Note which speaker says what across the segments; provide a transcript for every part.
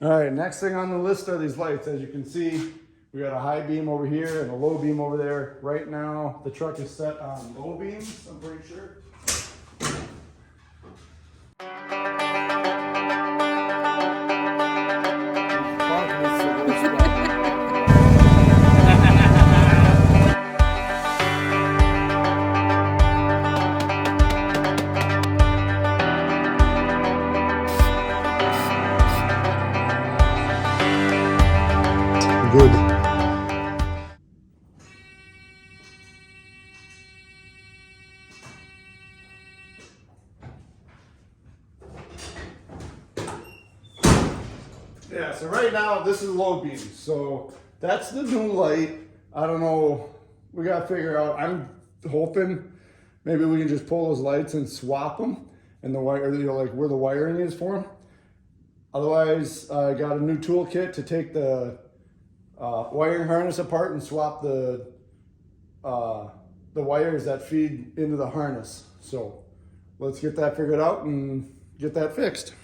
Speaker 1: All right, next thing on the list are these lights. As you can see, we got a high beam over here and a low beam over there. Right now, the truck is set on low beams, I'm pretty sure. Good. Yeah, so right now this is low beam. So that's the new light. I don't know. We got to figure out. I'm hoping maybe we can just pull those lights and swap them and the wire, you know, like where the wiring is for them. Otherwise, I got a new toolkit to take the wiring harness apart and swap the wires that feed into the harness. So let's get that figured out and get that fixed.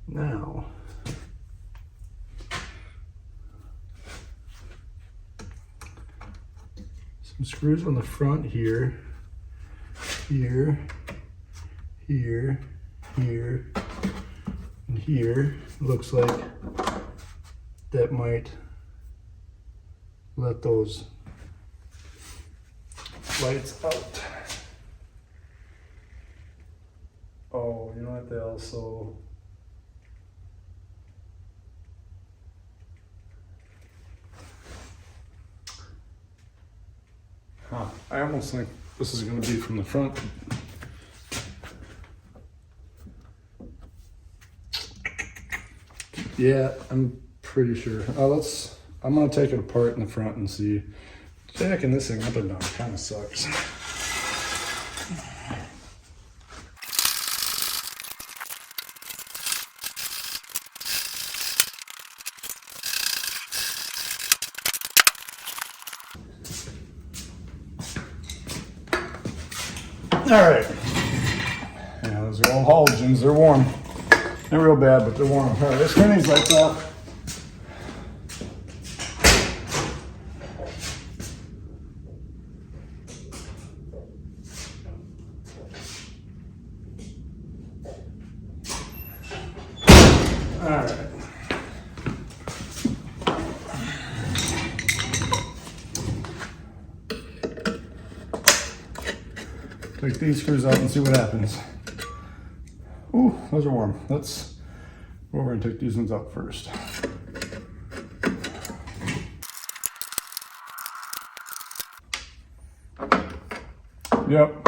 Speaker 1: Now, some screws on the front here, here, here, here, and here. Looks like that might let those lights out. Oh, you know what, they also I almost think this is going to be from the front. Yeah, I'm pretty sure. I'm going to take it apart in the front and see. Jacking this thing up and down kind of sucks. All right. Yeah, those are all halogens. They're warm. Not real bad, but they're warm. All right, let's turn these lights off. All right. Take these screws out and see what happens. Ooh, those are warm. Let's go over and take these ones out first. Yep,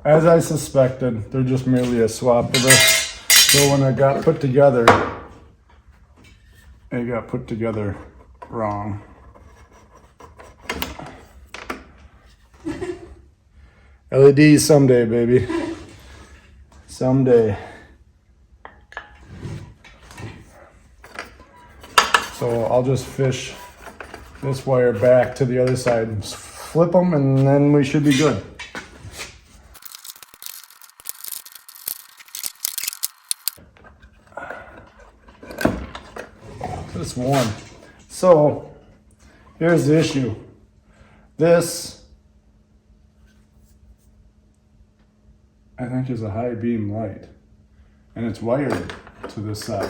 Speaker 1: as I suspected, they're just merely a swap of this. So when it got put together, it got put together wrong. LEDs someday, baby. Someday. So I'll just fish this wire back to the other side and flip them, and then we should be good. It's warm. So here's the issue. This, I think, is a high beam light, and it's wired to this side.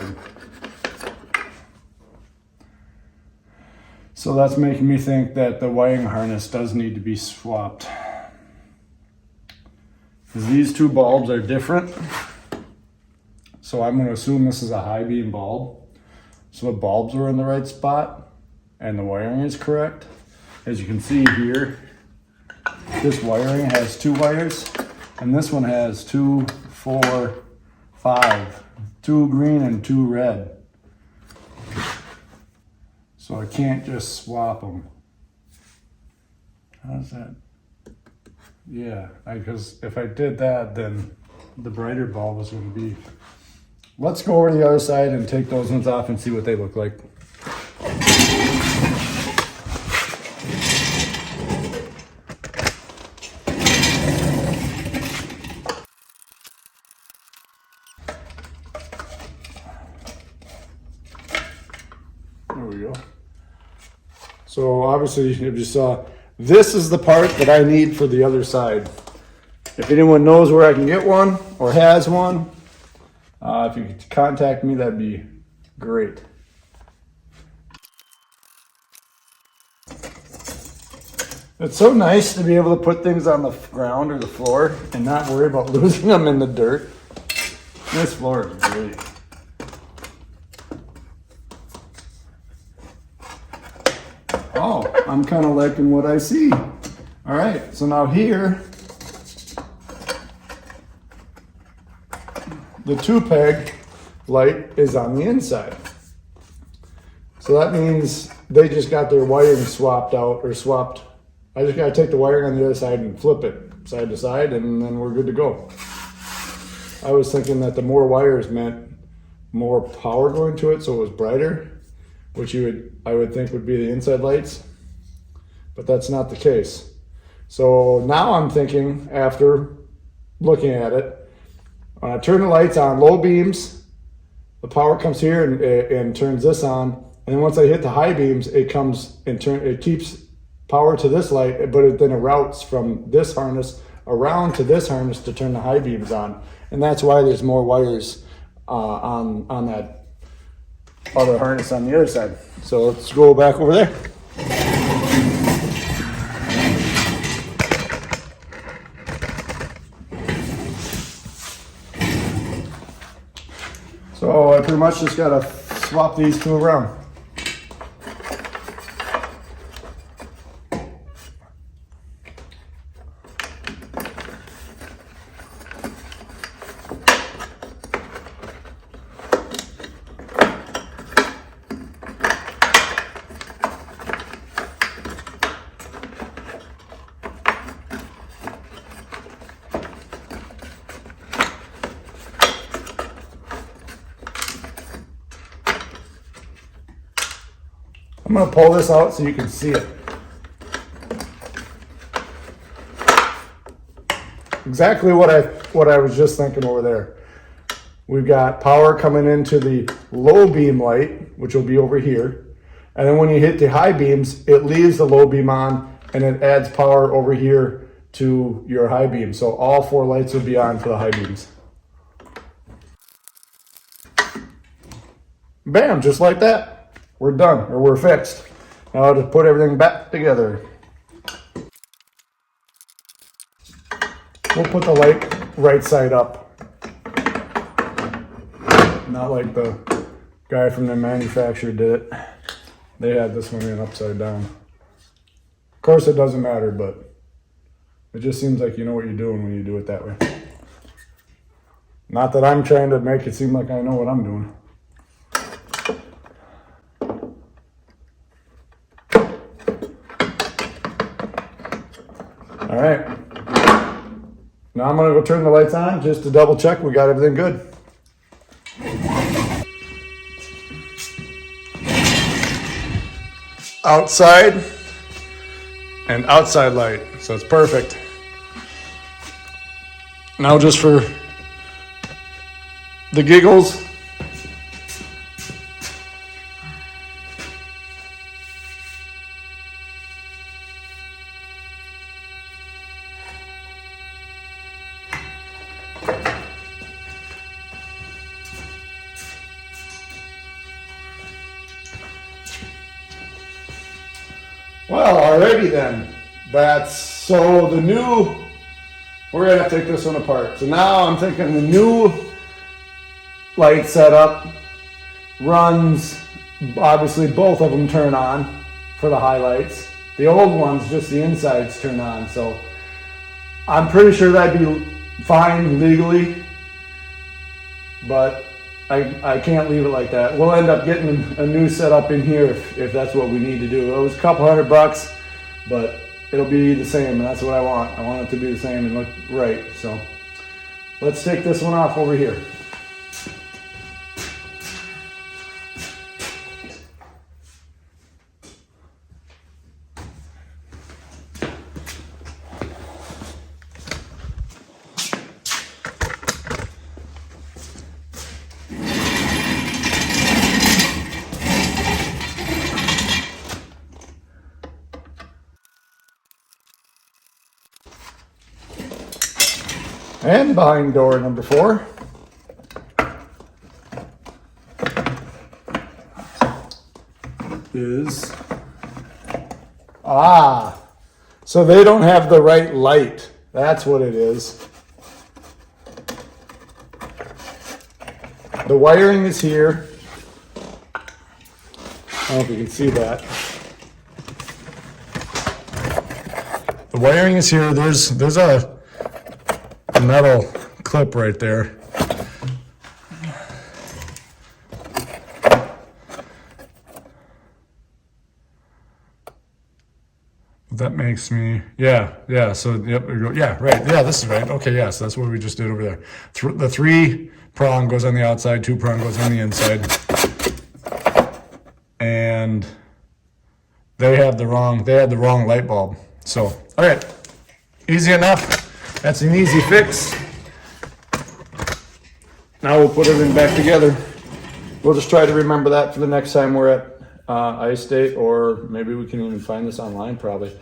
Speaker 1: So that's making me think that the wiring harness does need to be swapped. Because these two bulbs are different. So I'm going to assume this is a high beam bulb. So the bulbs are in the right spot and the wiring is correct. As you can see here, this wiring has two wires, and this one has 2, 4, 5, 2 green and 2 red. So I can't just swap them. How's that? Yeah, because if I did that, then the brighter bulb was going to be. Let's go over to the other side and take those ones off and see what they look like. So obviously, if you saw, this is the part that I need for the other side. If anyone knows where I can get one or has one, if you could contact me, that'd be great. It's so nice to be able to put things on the ground or the floor and not worry about losing them in the dirt. This floor is great. Oh, I'm kind of liking what I see. All right, so now here, the 2-peg light is on the inside. So that means they just got their wiring swapped out or swapped. I just gotta take the wiring on the other side and flip it side to side, and then we're good to go. I was thinking that the more wires meant more power going to it, so it was brighter, which I would think would be the inside lights, but that's not the case. So now I'm thinking, after looking at it, when I turn the lights on low beams, the power comes here and turns this on, and then once I hit the high beams, it comes and it keeps power to this light, but then it routes from this harness around to this harness to turn the high beams on, and that's why there's more wires on that other harness on the other side. So let's go back over there. So I pretty much just gotta swap these two around. I'm gonna pull this out so you can see it. Exactly what I was just thinking over there. We've got power coming into the low beam light, which will be over here. And then when you hit the high beams, it leaves the low beam on and it adds power over here to your high beam. So all 4 lights will be on for the high beams. Bam, just like that. We're done, or we're fixed. Now I'll just put everything back together. We'll put the light right side up. Not like the guy from the manufacturer did it. They had this one in upside down. Of course it doesn't matter, but it just seems like you know what you're doing when you do it that way. Not that I'm trying to make it seem like I know what I'm doing. All right, now I'm gonna go turn the lights on just to double check we got everything good. Outside and outside light, so it's perfect. Now just for the giggles, well, alrighty then. So the new, we're gonna have to take this one apart. So now I'm thinking the new light setup runs, obviously both of them turn on for the highlights. The old ones, just the insides turn on. So I'm pretty sure that'd be fine legally, but I can't leave it like that. We'll end up getting a new setup in here if that's what we need to do. It was a couple $100, but it'll be the same, and that's what I want. I want it to be the same and look right. So let's take this one off over here. And behind door number 4 is, so they don't have the right light. That's what it is. The wiring is here. I don't know if you can see that. The wiring is here. There's a metal clip right there. That makes me, yeah, so, yep, yeah, right, yeah, this is right, okay, yeah, so that's what we just did over there. The 3 prong goes on the outside, 2 prong goes on the inside. And they had the wrong light bulb. So, all right, easy enough. That's an easy fix. Now we'll put everything back together. We'll just try to remember that for the next time we're at iState, or maybe we can even find this online probably.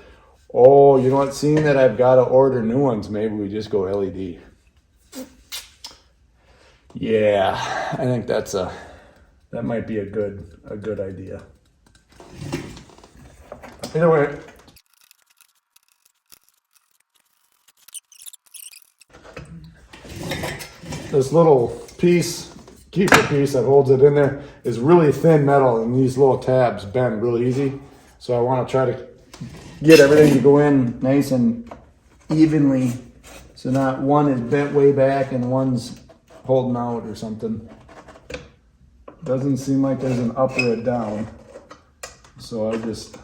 Speaker 1: Oh, you know what? Seeing that I've got to order new ones, maybe we just go LED. Yeah, I think that might be a good idea. Either way, this little keeper piece that holds it in there is really thin metal, and these little tabs bend really easy. So I want to try to get everything to go in nice and evenly, so not one is bent way back and one's holding out or something. Doesn't seem like there's an up or a down, so I just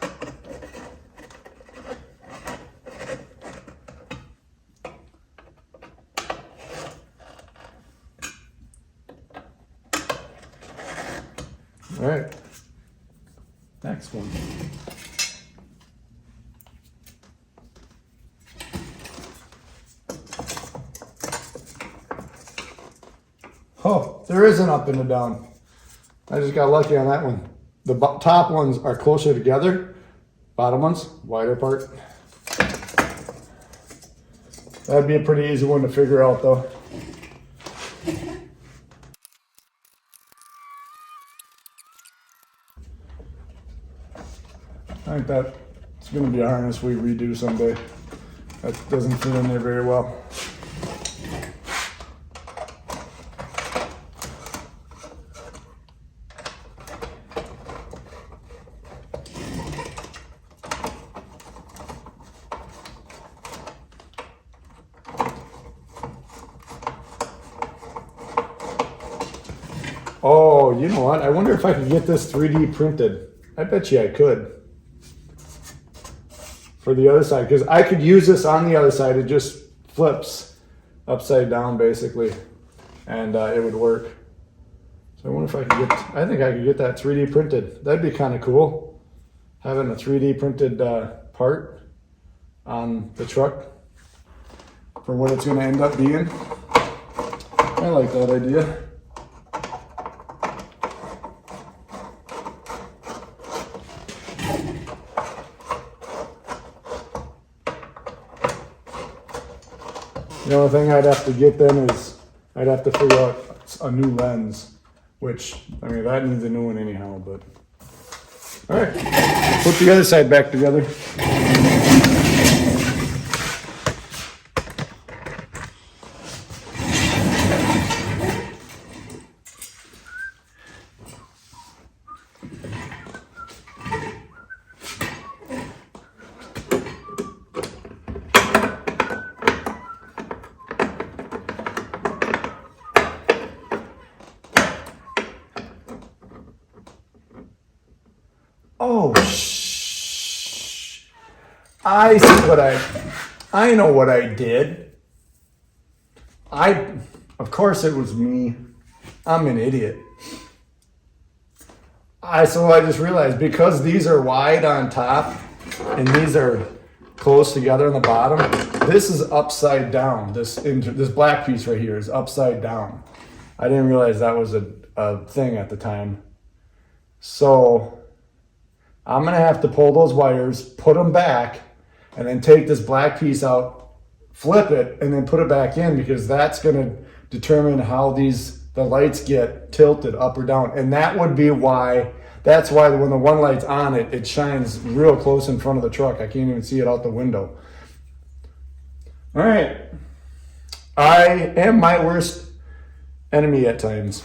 Speaker 1: all right, next one. Oh, there is an up and a down. I just got lucky on that one. The top ones are closer together. Bottom ones, wider apart. That'd be a pretty easy one to figure out though. I think that's going to be a harness we redo someday. That doesn't fit in there very well. Oh, you know what? I wonder if I could get this 3D printed. I bet you I could. For the other side, because I could use this on the other side. It just flips upside down basically, and it would work. So I wonder if I could I think I could get that 3D printed. That'd be kind of cool, having a 3D printed part on the truck for what it's going to end up being. I like that idea. The only thing I'd have to get then is I'd have to figure out a new lens, which, I mean, that needs a new one anyhow, but. All right, put the other side back together. Oh, shh. I see I know what I did. Of course it was me. I'm an idiot. So I just realized, because these are wide on top and these are close together on the bottom, this is upside down. This black piece right here is upside down. I didn't realize that was a thing at the time. So I'm gonna have to pull those wires, put them back, and then take this black piece out flip it and then put it back in, because that's going to determine how the lights get tilted up or down. And that would be why, that's why when the one light's on, it shines real close in front of the truck. I can't even see it out the window. All right. I am my worst enemy at times.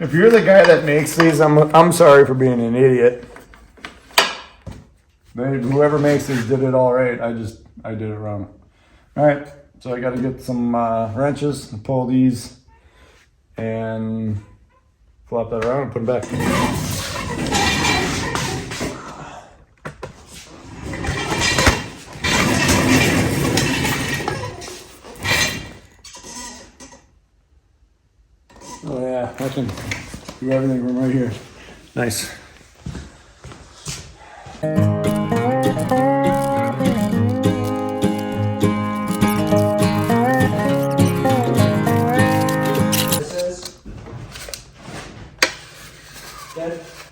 Speaker 1: If you're the guy that makes these, I'm sorry for being an idiot. Whoever makes these did it all right. I did it wrong. All right, so I got to get some wrenches and pull these and flop that around and put them back. Oh yeah, I can do everything from right here. Nice.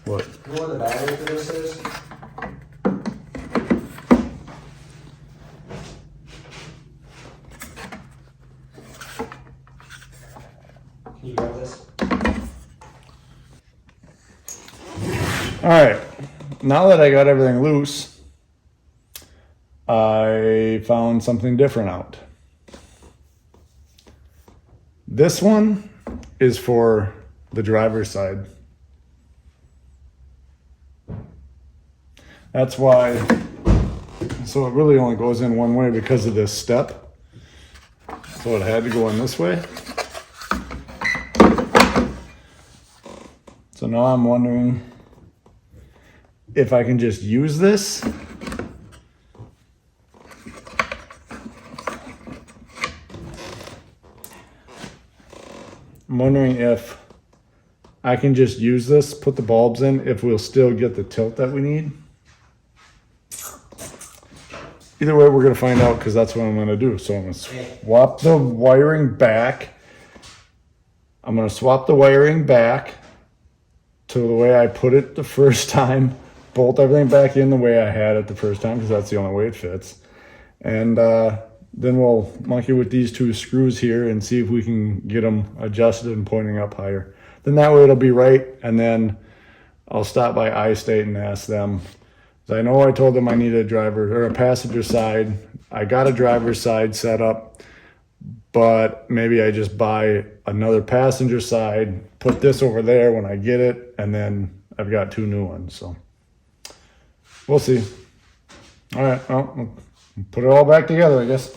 Speaker 1: What?
Speaker 2: You know what the battery for this is? Can you grab this?
Speaker 1: All right, now that I got everything loose, I found something different out. This one is for the driver's side. That's why, so it really only goes in one way because of this step. So it had to go in this way. So now I'm wondering if I can just use this. I'm wondering if I can just use this, put the bulbs in, if we'll still get the tilt that we need. Either way, we're gonna find out, because that's what I'm gonna do. So I'm gonna swap the wiring back. I'm gonna swap the wiring back to the way I put it the first time. Bolt everything back in the way I had it the first time, because that's the only way it fits. And then we'll monkey with these two screws here and see if we can get them adjusted and pointing up higher. Then that way it'll be right. And then I'll stop by iState and ask them. I know I told them I needed a driver or a passenger side. I got a driver's side set up, but maybe I just buy another passenger side, put this over there when I get it, and then I've got two new ones. So we'll see. All right, well, we'll put it all back together, I guess.